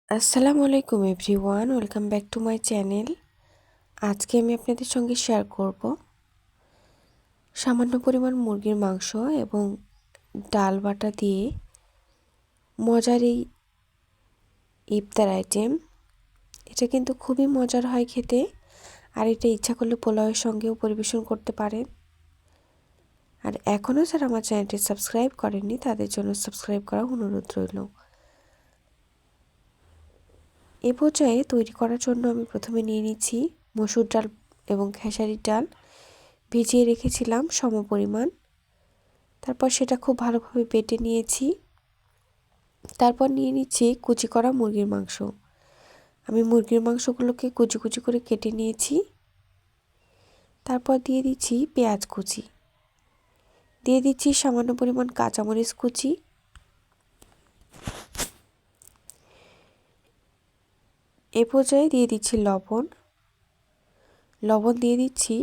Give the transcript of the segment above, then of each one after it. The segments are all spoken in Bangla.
আসসালামু আলাইকুম everyone, welcome back to my channel. আজকে আমি আপনাদের সঙ্গে শেয়ার করব সামান্য পরিমাণ মুরগির মাংস এবং ডাল বাটা দিয়ে মজার এই ইফতার আইটেম। এটা কিন্তু খুবই মজার হয় খেতে, আর এটা ইচ্ছা করলে পোলাওয়ের সঙ্গেও পরিবেশন করতে পারেন। আর এখনও যারা আমার চ্যানেলটি সাবস্ক্রাইব করেননি তাদের জন্য সাবস্ক্রাইব করার অনুরোধ রইল। এ পর্যায়ে তৈরি করার জন্য আমি প্রথমে নিয়ে নিচ্ছি মসুর ডাল এবং খেসারির ডাল। ভিজিয়ে রেখেছিলাম সমপরিমাণ। তারপর সেটা খুব ভালোভাবে বেটে নিয়েছি। তারপর নিয়ে নিচ্ছি কুচি করা মুরগির মাংস। আমি মুরগির মাংসগুলোকে কুচি কুচি করে কেটে নিয়েছি। তারপর দিয়ে দিচ্ছি পেঁয়াজ কুচি, দিয়ে দিচ্ছি সামান্য পরিমাণ কাঁচামরিচ কুচি, এ পর্যায়ে দিয়ে দিচ্ছি লবণ দিয়ে দিচ্ছি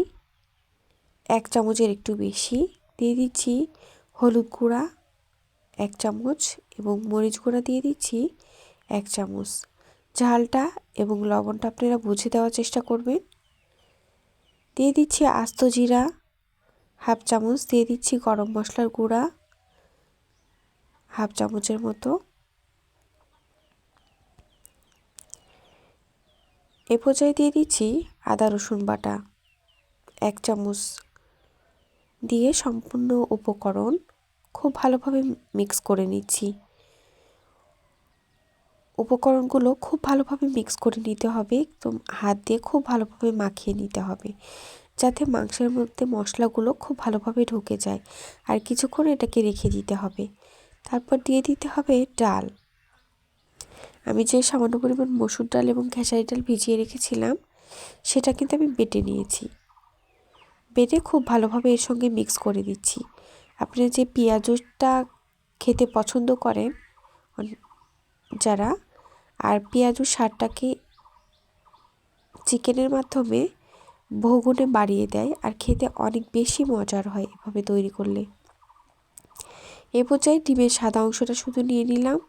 1 চামচের একটু বেশি, দিয়ে দিচ্ছি হলুদ গুঁড়া 1 চামচ এবং মরিচ গুঁড়া দিয়ে দিচ্ছি 1 চামচ। ঝালটা এবং লবণটা আপনারা বুঝে দেওয়ার চেষ্টা করবেন। দিয়ে দিচ্ছি আস্ত জিরা 1/2 চামচ, দিয়ে দিচ্ছি গরম মশলার গুঁড়া 1/2 চামচের মতো। এ পর্যায়ে দিয়ে দিচ্ছি আদা রসুন বাটা 1 চামচ দিয়ে সম্পূর্ণ উপকরণ খুব ভালোভাবে মিক্স করে নিচ্ছি। উপকরণগুলো খুব ভালোভাবে মিক্স করে নিতে হবে, একদম হাত দিয়ে খুব ভালোভাবে মাখিয়ে নিতে হবে, যাতে মাংসের মধ্যে মশলাগুলো খুব ভালোভাবে ঢুকে যায়। আর কিছুক্ষণ এটাকে রেখে দিতে হবে। তারপর দিয়ে দিতে হবে ডাল। আমি যে সামান্য পরিমাণ মসুর ডাল এবং খেসারি ডাল ভিজিয়ে রেখেছিলাম সেটা কিন্তু আমি বেটে নিয়েছি। বেটে খুব ভালোভাবে এর সঙ্গে মিক্স করে দিচ্ছি। আপনি যে পেঁয়াজটা খেতে পছন্দ করেন যারা, আর পেঁয়াজুর স্বাদটাকে চিকেনের মাধ্যমে বহুগুণে বাড়িয়ে দেয় আর খেতে অনেক বেশি মজার হয় এভাবে তৈরি করলে। এ পর্যায়ে ডিমের সাদা অংশটা শুধু নিয়ে নিলাম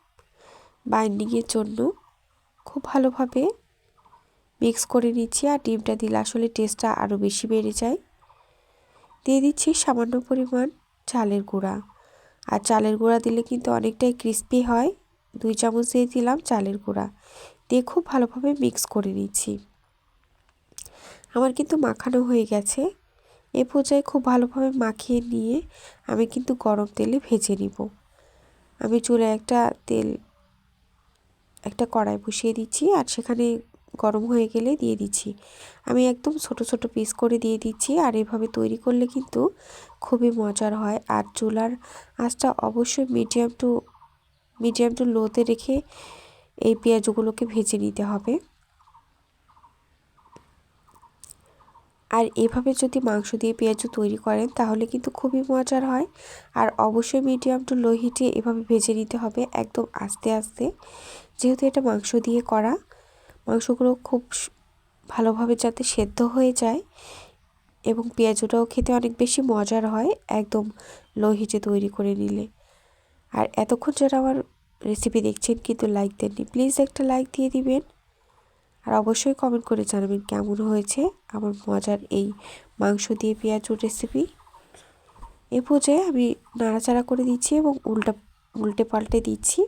বাইন্ডিংয়ের জন্য। খুব ভালোভাবে মিক্স করে নিচ্ছি, আর ডিমটা দিলে আসলে টেস্টটা আরও বেশি বেড়ে যায়। দিয়ে দিচ্ছি সামান্য পরিমাণ চালের গুঁড়া, আর চালের গুঁড়া দিলে কিন্তু অনেকটাই ক্রিস্পি হয়। 2 চামচ দিয়ে দিলাম চালের গুঁড়া, দিয়ে খুব ভালোভাবে মিক্স করে নিচ্ছি। আমার কিন্তু মাখানো হয়ে গেছে। এ পর্যায়ে খুব ভালোভাবে মাখিয়ে নিয়ে আমি কিন্তু গরম তেলে ভেজে নিব। আমি চুলায় একটা কড়াই বসিয়ে দিচ্ছি, আর সেখানে গরম হয়ে গেলে দিয়ে দিচ্ছি। আমি একদম ছোট ছোট পিস করে দিয়ে দিচ্ছি। আর এভাবে তৈরি করলে কিন্তু খুবই মজার হয়। আর চুলার আঁচটা অবশ্যই মিডিয়াম টু লোতে রেখে এই পেঁয়াজগুলোকে ভেজে নিতে হবে। আর এভাবে যদি মাংস দিয়ে পেঁয়াজু তৈরি করেন তাহলে কিন্তু খুবই মজার হয়। আর অবশ্যই মিডিয়াম টু লো হিটে এভাবে ভেজে নিতে হবে একদম আস্তে আস্তে, যেহেতু এটা মাংস দিয়ে করা। মাংসগুলো খুব ভালোভাবে যাতে সেদ্ধ হয়ে যায় এবং পেঁয়াজুটাও খেতে অনেক বেশি মজার হয় একদম লো হিটে তৈরি করে নিলে। আর এতক্ষণ যারা আমার রেসিপি দেখছেন কিন্তু লাইক দেননি, প্লিজ একটা লাইক দিয়ে দিবেন। আর অবশ্যই কমেন্ট করে জানাবেন কেমন হয়েছে আমার মজার এই মাংস দিয়ে পেঁয়াজুর রেসিপি। এ পর্যায়ে আমি নাড়াচাড়া করে দিচ্ছি এবং উল্টে পাল্টে দিচ্ছি।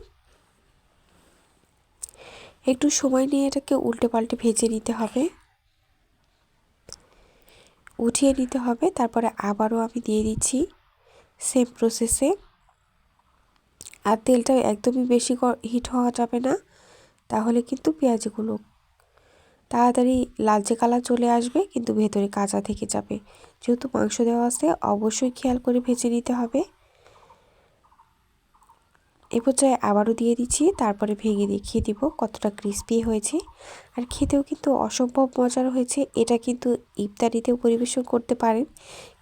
একটু সময় নিয়ে এটাকে উল্টে পাল্টে ভেজে নিতে হবে, উঠিয়ে নিতে হবে। তারপরে আবারও আমি দিয়ে দিচ্ছি সেম প্রসেসে। আর তেলটা একদমই বেশি হিট হওয়া যাবে না, তাহলে কিন্তু পেঁয়াজগুলো তাড়াতাড়ি লালচে কালার চলে আসবে কিন্তু ভেতরে কাঁচা থেকে যাবে। যেহেতু মাংস দেওয়া আছে অবশ্যই খেয়াল করে ভেজে নিতে হবে। এ পর্যায়ে আবারও দিয়ে দিচ্ছি, তারপরে ভেঙে দেখিয়ে দিব কতটা ক্রিস্পি হয়েছে। আর খেতেও কিন্তু অসম্ভব মজার হয়েছে। এটা কিন্তু ইফতারিতেও পরিবেশন করতে পারেন,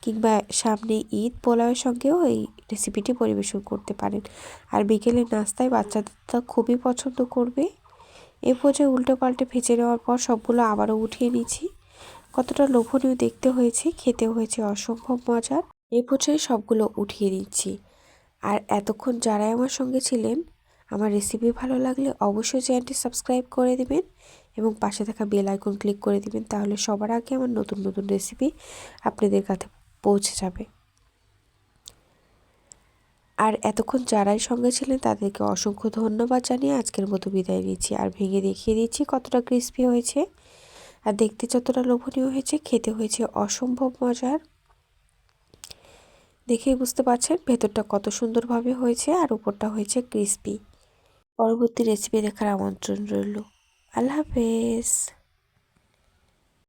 কিংবা সামনে ঈদ পোলাওয়ের সঙ্গেও এই রেসিপিটি পরিবেশন করতে পারেন। আর বিকেলের নাস্তায় বাচ্চাদের খুবই পছন্দ করবে। এ পর্যায়ে উল্টো পাল্টে ভেজে নেওয়ার পর সবগুলো আবারও উঠিয়ে নিচ্ছি। কতটা লোভনীয় দেখতে হয়েছে, খেতেও হয়েছে অসম্ভব মজার। এ পর্যায়ে সবগুলো উঠিয়ে দিচ্ছি। আর এতক্ষণ যারাই আমার সঙ্গে ছিলেন আমার রেসিপি ভালো লাগলে অবশ্যই চ্যানেলটি সাবস্ক্রাইব করে দিবেন এবং পাশে থাকা বেল আইকন ক্লিক করে দিবেন, তাহলে সবার আগে আমার নতুন নতুন রেসিপি আপনাদের কাছে পৌঁছে যাবে। আর এতক্ষণ যারাই সঙ্গে ছিলেন তাদেরকে অসংখ্য ধন্যবাদ জানিয়ে আজকের মতো বিদায় নিচ্ছি। আর ভেঙে দেখিয়ে দিচ্ছি কতটা ক্রিস্পি হয়েছে, আর দেখতে যতটা লোভনীয় হয়েছে, খেতে হয়েছে অসম্ভব মজার। দেখেই বুঝতে পারছেন ভেতরটা কত সুন্দরভাবে হয়েছে আর উপরটা হয়েছে ক্রিস্পি। পরবর্তী রেসিপি দেখার আমন্ত্রণ রইল। আল্লাহ হাফেজ।